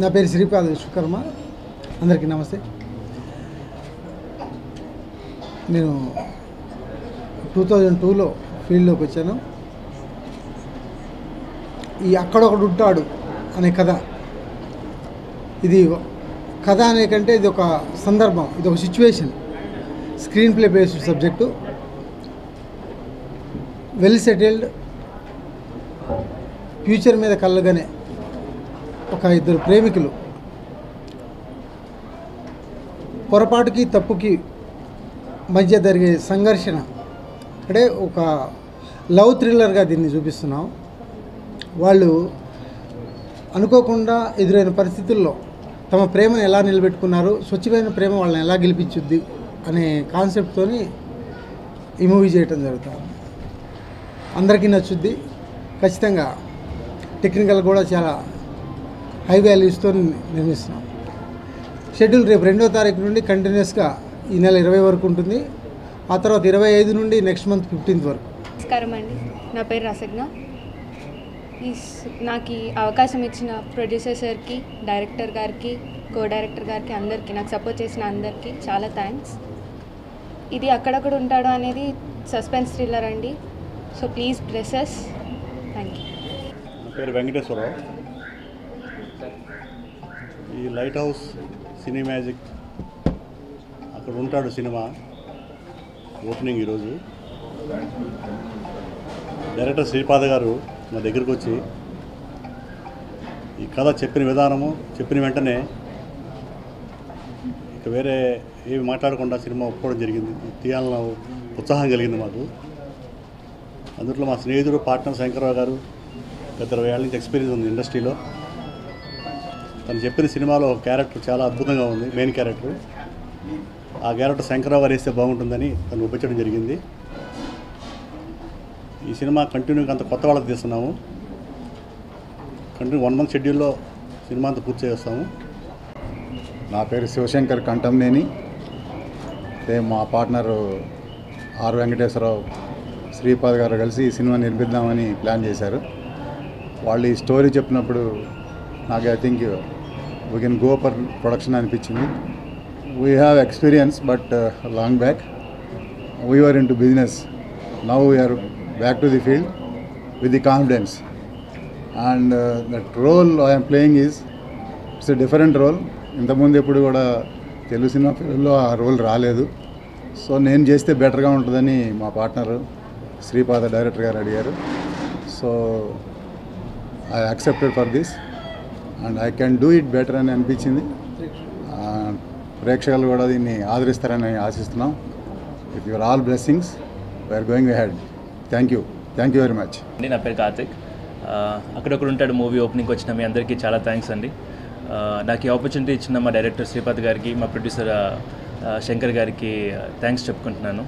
నా పేరు శ్రీపాద విశ్వకర్మ. అందరికీ నమస్తే. నేను 2002లో ఫీల్డ్లోకి వచ్చాను. ఈ అక్కడొకడు ఉంటాడు అనే కథ, ఇది కథ అనే కంటే ఇది ఒక సందర్భం, ఇది ఒక situation. Screen play based subject, well settled, future మీద కళ్ళగానే ఒక ఇద్దరు ప్రేమికులు పొరపాటుకి తప్పుకి మధ్య జరిగే సంఘర్షణ, అంటే ఒక లవ్ థ్రిల్లర్గా దీన్ని చూపిస్తున్నాం. వాళ్ళు అనుకోకుండా ఎదురైన పరిస్థితుల్లో తమ ప్రేమను ఎలా నిలబెట్టుకున్నారు, స్వచ్ఛమైన ప్రేమ వాళ్ళని ఎలా గెలిపించుద్ది అనే కాన్సెప్ట్తో ఈ మూవీ చేయటం జరుగుతుంది. అందరికీ నచ్చుద్ది ఖచ్చితంగా. టెక్నికల్ కూడా చాలా హై వాల్యూస్తో నిర్మిస్తున్నాం. షెడ్యూల్ రేపు 2వ తారీఖు నుండి కంటిన్యూస్గా ఈ నెల 20 వరకు ఉంటుంది. ఆ తర్వాత 25 నుండి నెక్స్ట్ మంత్ 15th వరకు. నమస్కారం అండి, నా పేరు రసజ్ఞ. నాకు ఈ అవకాశం ఇచ్చిన ప్రొడ్యూసర్ సార్కి, డైరెక్టర్ గారికి, కో డైరెక్టర్ గారికి, అందరికీ, నాకు సపోర్ట్ చేసిన అందరికీ చాలా థ్యాంక్స్. ఇది అక్కడక్కడ ఉంటాడు అనేది సస్పెన్స్ థ్రిల్లర్ అండి. So please bless us. Thank you. నా పేరు వెంకటేశ్వరరావు. ఈ లైట్ హౌస్ సినీ మ్యాజిక్ అక్కడ ఉంటాడు సినిమా ఓపెనింగ్ ఈరోజు. డైరెక్టర్ శ్రీపాద గారు నా దగ్గరికి వచ్చి ఈ కథ చెప్పిన విధానము చెప్పిన వెంటనే ఇక వేరే ఏమి మాట్లాడకుండా సినిమా ఒప్పుకోవడం జరిగింది. తీయాలన్న ఉత్సాహం కలిగింది మాకు. అందులో మా స్నేహితుడు పార్ట్నర్ శంకర్రావు గారు గత 20 ఏళ్ళ నుంచి ఎక్స్పీరియన్స్ ఉంది ఇండస్ట్రీలో. తను చెప్పిన సినిమాలో ఒక క్యారెక్టర్ చాలా అద్భుతంగా ఉంది, మెయిన్ క్యారెక్టర్. ఆ క్యారెక్టర్ శంకర్రావు గారు వేస్తే బాగుంటుందని తను ఒప్పించడం జరిగింది. ఈ సినిమా కంటిన్యూగా అంత కొత్త వాళ్ళకి తీస్తున్నాము. కంటిన్యూ 1 month షెడ్యూల్లో సినిమా అంతా పూర్తి చేస్తాము. నా పేరు శివశంకర్ కంటంనేని. మా పార్ట్నరు ఆర్ వెంకటేశ్వరరావు, శ్రీపాద్ గారు కలిసి ఈ సినిమా నిర్మిద్దామని ప్లాన్ చేశారు. వాళ్ళు ఈ స్టోరీ చెప్పినప్పుడు నాకు I think we can go for production అనిపించింది. We have experience but long back we were into business. Now we are back to the field with the confidence and that role I'm playing is it's a different role. ఇంతకుముందు ఎప్పుడు కూడా Telugu cinema ఫీల్డ్లో ఆ role రాలేదు. So నేను చేస్తే బెటర్గా ఉంటుందని మా పార్ట్నర్ శ్రీపాద డైరెక్టర్ గారు అడిగారు. So I accepted for this and I can do it better అని అనిపించింది. ప్రేక్షకులు కూడా దీన్ని ఆదరిస్తారని ఆశిస్తున్నాం. With your all blessings we are going ahead. Thank you very much. నా పేరు కార్తిక్. అక్కడొక్కడ ఉంటాడు మూవీ ఓపెనింగ్కి వచ్చిన మీ అందరికీ చాలా థ్యాంక్స్ అండి. నాకు ఈ ఆపర్చునిటీ ఇచ్చిన మా డైరెక్టర్ శ్రీపాద్ గారికి, మా ప్రొడ్యూసర్ శంకర్ గారికి థ్యాంక్స్ చెప్పుకుంటున్నాను.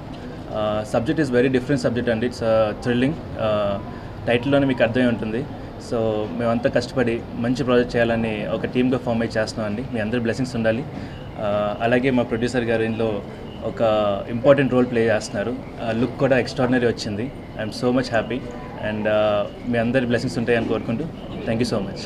Subject is very different subject అండి. It's thrilling. టైటిల్లోనే మీకు అర్థమై ఉంటుంది. సో మేమంతా కష్టపడి మంచి ప్రాజెక్ట్ చేయాలని ఒక టీమ్గా ఫామ్ అయ్యి చేస్తున్నాం అండి. మీ అందరి బ్లెస్సింగ్స్ ఉండాలి. అలాగే మా ప్రొడ్యూసర్ గారు ఇందులో ఒక ఇంపార్టెంట్ రోల్ ప్లే చేస్తున్నారు. లుక్ కూడా ఎక్స్ట్రాడినరీ వచ్చింది. I'm so much happy and మీ అందరి బ్లెస్సింగ్స్ ఉంటాయని కోరుకుంటూ థ్యాంక్ యూ సో మచ్.